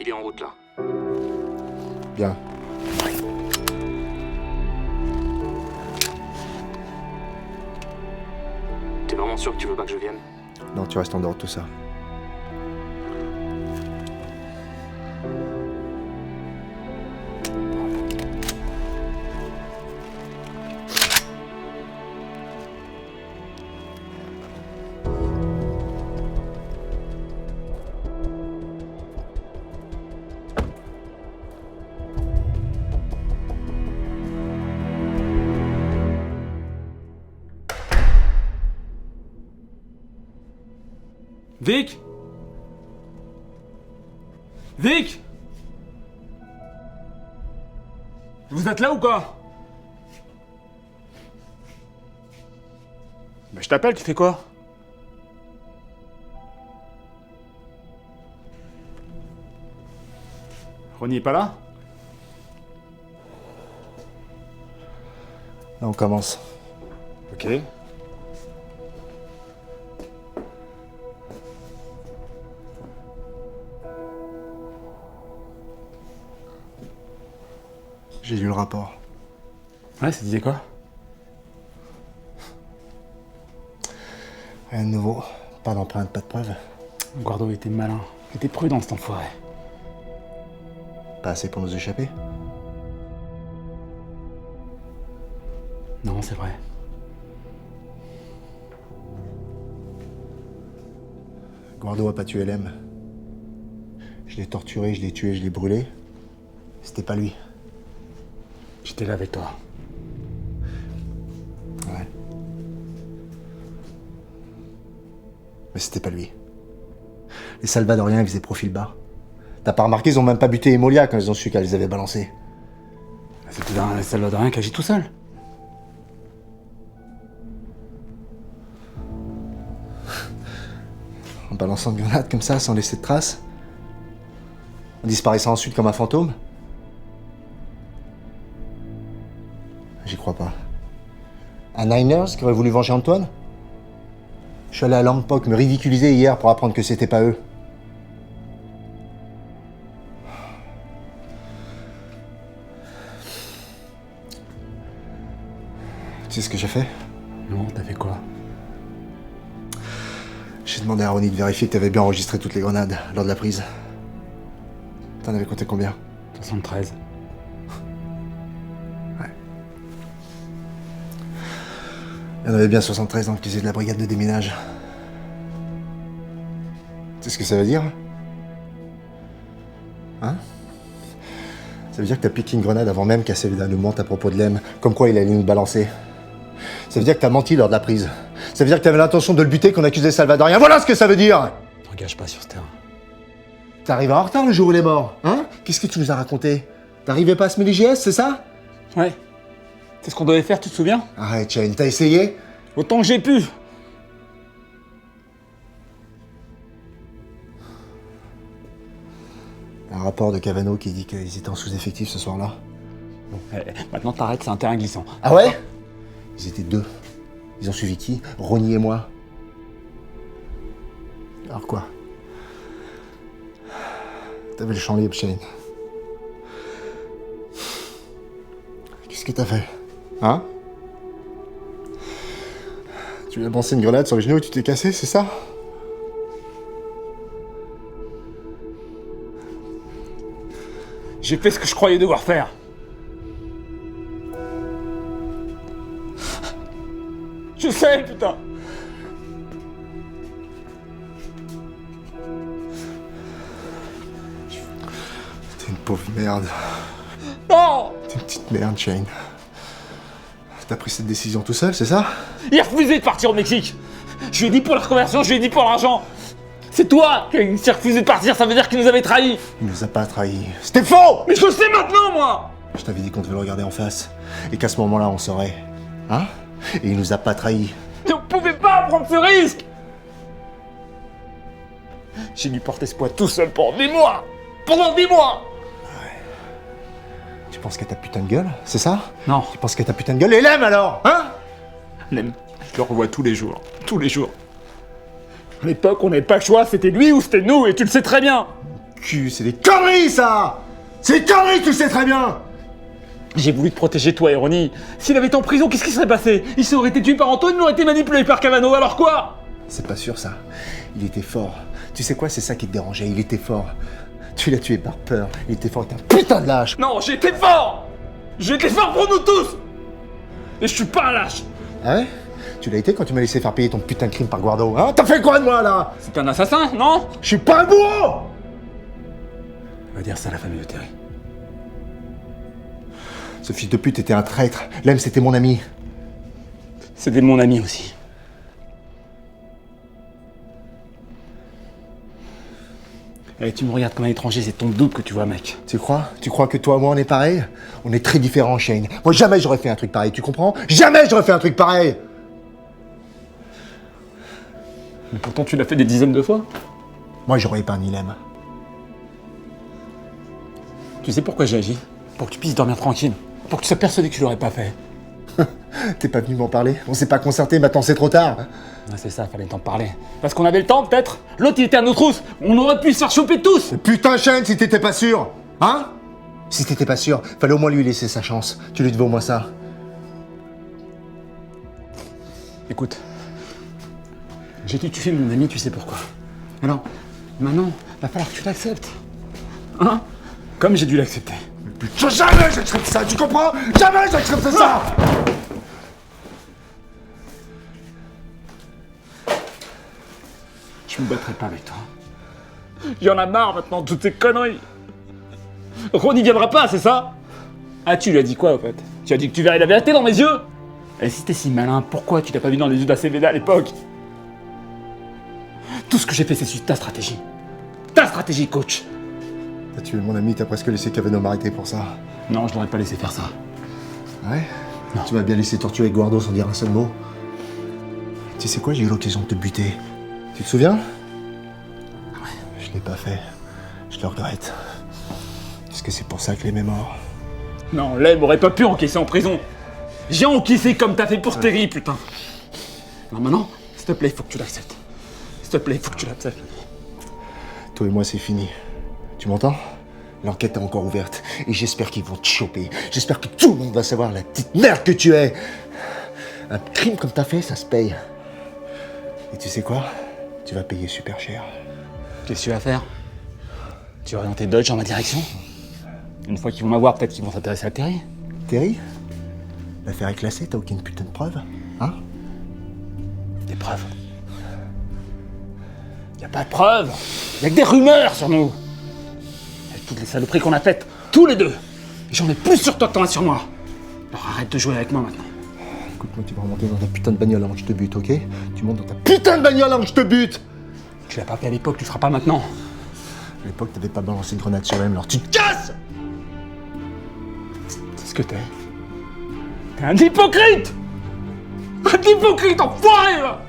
Il est en route là. Bien. T'es vraiment sûr que tu veux pas que je vienne? Non, tu restes en dehors de tout ça. Vic! Vic! Vous êtes là ou quoi? Bah je t'appelle, tu fais quoi? Ronnie est pas là? Là, on commence. Ok. J'ai lu le rapport. Ouais, ça disait quoi? Rien de nouveau. Pas d'empreinte, pas de preuve. Guardo était malin. Il était prudent cet enfoiré. Pas assez pour nous échapper. Non, c'est vrai. Guardo a pas tué Lem. Je l'ai torturé, je l'ai tué, je l'ai brûlé. C'était pas lui. J'étais là avec toi. Ouais. Mais c'était pas lui. Les Salvadoriens, ils faisaient profil bas. T'as pas remarqué, ils ont même pas buté Emolia quand ils ont su qu'elle les avait balancés. C'est tout un Salvadorien qui agit tout seul. En balançant de grenades comme ça, sans laisser de traces. En disparaissant ensuite comme un fantôme. J'y crois pas. Un Niners qui aurait voulu venger Antoine? Je suis allé à Longpok me ridiculiser hier pour apprendre que c'était pas eux. Tu sais ce que j'ai fait? Non, t'as fait quoi? J'ai demandé à Ronnie de vérifier que t'avais bien enregistré toutes les grenades lors de la prise. T'en avais compté combien? 73. Il y en avait bien 73 dans le casier de la brigade de déminage. Tu sais ce que ça veut dire? Hein? Ça veut dire que t'as piqué une grenade avant même qu'Aceveda nous mente à propos de Lem, comme quoi il allait nous balancer. Ça veut dire que t'as menti lors de la prise. Ça veut dire que t'avais l'intention de le buter, qu'on accusait Salvadorien. Voilà ce que ça veut dire! T'engages pas sur ce terrain. T'es arrivé en retard le jour où il est mort, hein? Qu'est-ce que tu nous as raconté? T'arrivais pas à semer les JS, c'est ça? Ouais. C'est ce qu'on devait faire, tu te souviens? Arrête, Shane, t'as essayé? Autant que j'ai pu. Un rapport de Cavano qui dit qu'ils étaient en sous-effectif ce soir-là. Bon, maintenant t'arrêtes, c'est un terrain glissant. Ah ouais? Ils étaient deux. Ils ont suivi qui? Ronnie et moi. Alors quoi? T'avais le champ libre, Shane. Qu'est-ce que t'as fait? Hein? Tu lui as lancé une grenade sur le genou et tu t'es cassé, c'est ça? J'ai fait ce que je croyais devoir faire. Je sais, putain. T'es une pauvre merde. Non! T'es une petite merde, Shane. T'as pris cette décision tout seul, c'est ça? Il a refusé de partir au Mexique. Je lui ai dit pour la reconversion, je lui ai dit pour l'argent. C'est toi qui s'est refusé de partir, ça veut dire qu'il nous avait trahis. Il nous a pas trahis. C'était faux! Mais je le sais maintenant, moi. Je t'avais dit qu'on devait le regarder en face. Et qu'à ce moment-là, on saurait. Hein? Et il nous a pas trahis. Tu ne pouvais pas prendre ce risque. J'ai dû porter ce poids tout seul pendant des mois. Pendant des mois. Tu penses qu'à ta putain de gueule, c'est ça? Non. Tu penses qu'à ta putain de gueule et l'aime alors? Hein? Lem, je le revois tous les jours. Tous les jours. À l'époque, on n'avait pas le choix, c'était lui ou c'était nous, et tu le sais très bien. cul, c'est des conneries, ça! C'est des conneries, tu le sais très bien! J'ai voulu te protéger, toi, Ronnie. S'il avait été en prison, qu'est-ce qui serait passé? Il serait été tué par Antoine, il aurait été manipulé par Cavano, alors quoi? C'est pas sûr, ça. Il était fort. Tu sais quoi, c'est ça qui te dérangeait, il était fort. Tu l'as tué par peur, il était fort, t'es un putain de lâche! Non, j'ai été fort! J'ai été fort pour nous tous! Et je suis pas un lâche! Ah ouais? Tu l'as été quand tu m'as laissé faire payer ton putain de crime par Guardo, hein? T'as fait quoi de moi, là? C'est un assassin, non? Je suis pas un bourreau! On va dire ça à la famille de Terry. Ce fils de pute était un traître. Lem, c'était mon ami. C'était mon ami aussi. Eh, tu me regardes comme un étranger, c'est ton double que tu vois, mec. Tu crois? Tu crois que toi et moi, on est pareil? On est très différents, Shane. Moi, jamais j'aurais fait un truc pareil, tu comprends? Jamais j'aurais fait un truc pareil! Mais pourtant, tu l'as fait des dizaines de fois. Moi, j'aurais épargné Lem. Tu sais pourquoi j'ai agi? Pour que tu puisses dormir tranquille. Pour que tu sois persuadé que tu l'aurais pas fait. T'es pas venu m'en parler? On s'est pas concerté, maintenant c'est trop tard. Ah, c'est ça, fallait t'en parler. Parce qu'on avait le temps, peut-être. L'autre, il était à nos trousses. On aurait pu se faire choper tous. Putain, Shane, si t'étais pas sûr! Hein? Si t'étais pas sûr, fallait au moins lui laisser sa chance. Tu lui devais au moins ça. Écoute, j'ai dû tuer mon ami, tu sais pourquoi. Alors, maintenant, va falloir que tu l'acceptes. Hein? Comme j'ai dû l'accepter. Putain, jamais j'accepte ça, tu comprends? Jamais j'accepte ça! Je me battrai pas avec toi. J'en ai marre maintenant de toutes ces conneries. Ronnie viendra pas, c'est ça? Ah, tu lui as dit quoi, au fait? Tu as dit que tu verrais la vérité dans mes yeux? Et si t'es si malin, pourquoi tu t'as pas vu dans les yeux d'ACVD à l'époque? Tout ce que j'ai fait, c'est suivre ta stratégie. Ta stratégie, coach. T'as tué mon ami, t'as presque laissé Cavano m'arrêter pour ça. Non, je l'aurais pas laissé faire ça. Ouais? Non. Tu m'as bien laissé torturer Guardo sans dire un seul mot. Tu sais quoi, j'ai eu l'occasion de te buter. Tu te souviens? Ouais. Je l'ai pas fait. Je le regrette. Est-ce que c'est pour ça que Lem est mort? Non, Lem aurait pas pu encaisser en prison. J'ai encaissé comme t'as fait pour Terry, putain. Non, maintenant, s'il te plaît, faut que tu l'acceptes. S'il te plaît, faut que tu l'acceptes. Toi et moi, c'est fini. Tu m'entends? L'enquête est encore ouverte. Et j'espère qu'ils vont te choper. J'espère que tout le monde va savoir la petite merde que tu es. Un crime comme t'as fait, ça se paye. Et tu sais quoi? Tu vas payer super cher. Qu'est-ce que tu vas faire? Tu vas orienter Dodge en ma direction? Une fois qu'ils vont m'avoir, peut-être qu'ils vont s'intéresser à Terry. Terry? L'affaire est classée, t'as aucune putain de preuve? Hein? Des preuves? Y a pas de preuves! Y a que des rumeurs sur nous! Avec toutes les saloperies qu'on a faites, tous les deux! J'en ai plus sur toi que t'en as sur moi! Alors arrête de jouer avec moi maintenant. Écoute-moi, tu vas remonter dans ta putain de bagnole avant que je te bute, ok? Tu montes dans ta putain de bagnole avant que je te bute! Tu l'as pas fait à l'époque, tu le feras pas maintenant. À l'époque, t'avais pas balancé une grenade sur M, alors tu te casses! C'est ce que t'es. T'es un hypocrite! Un hypocrite, enfoiré, là!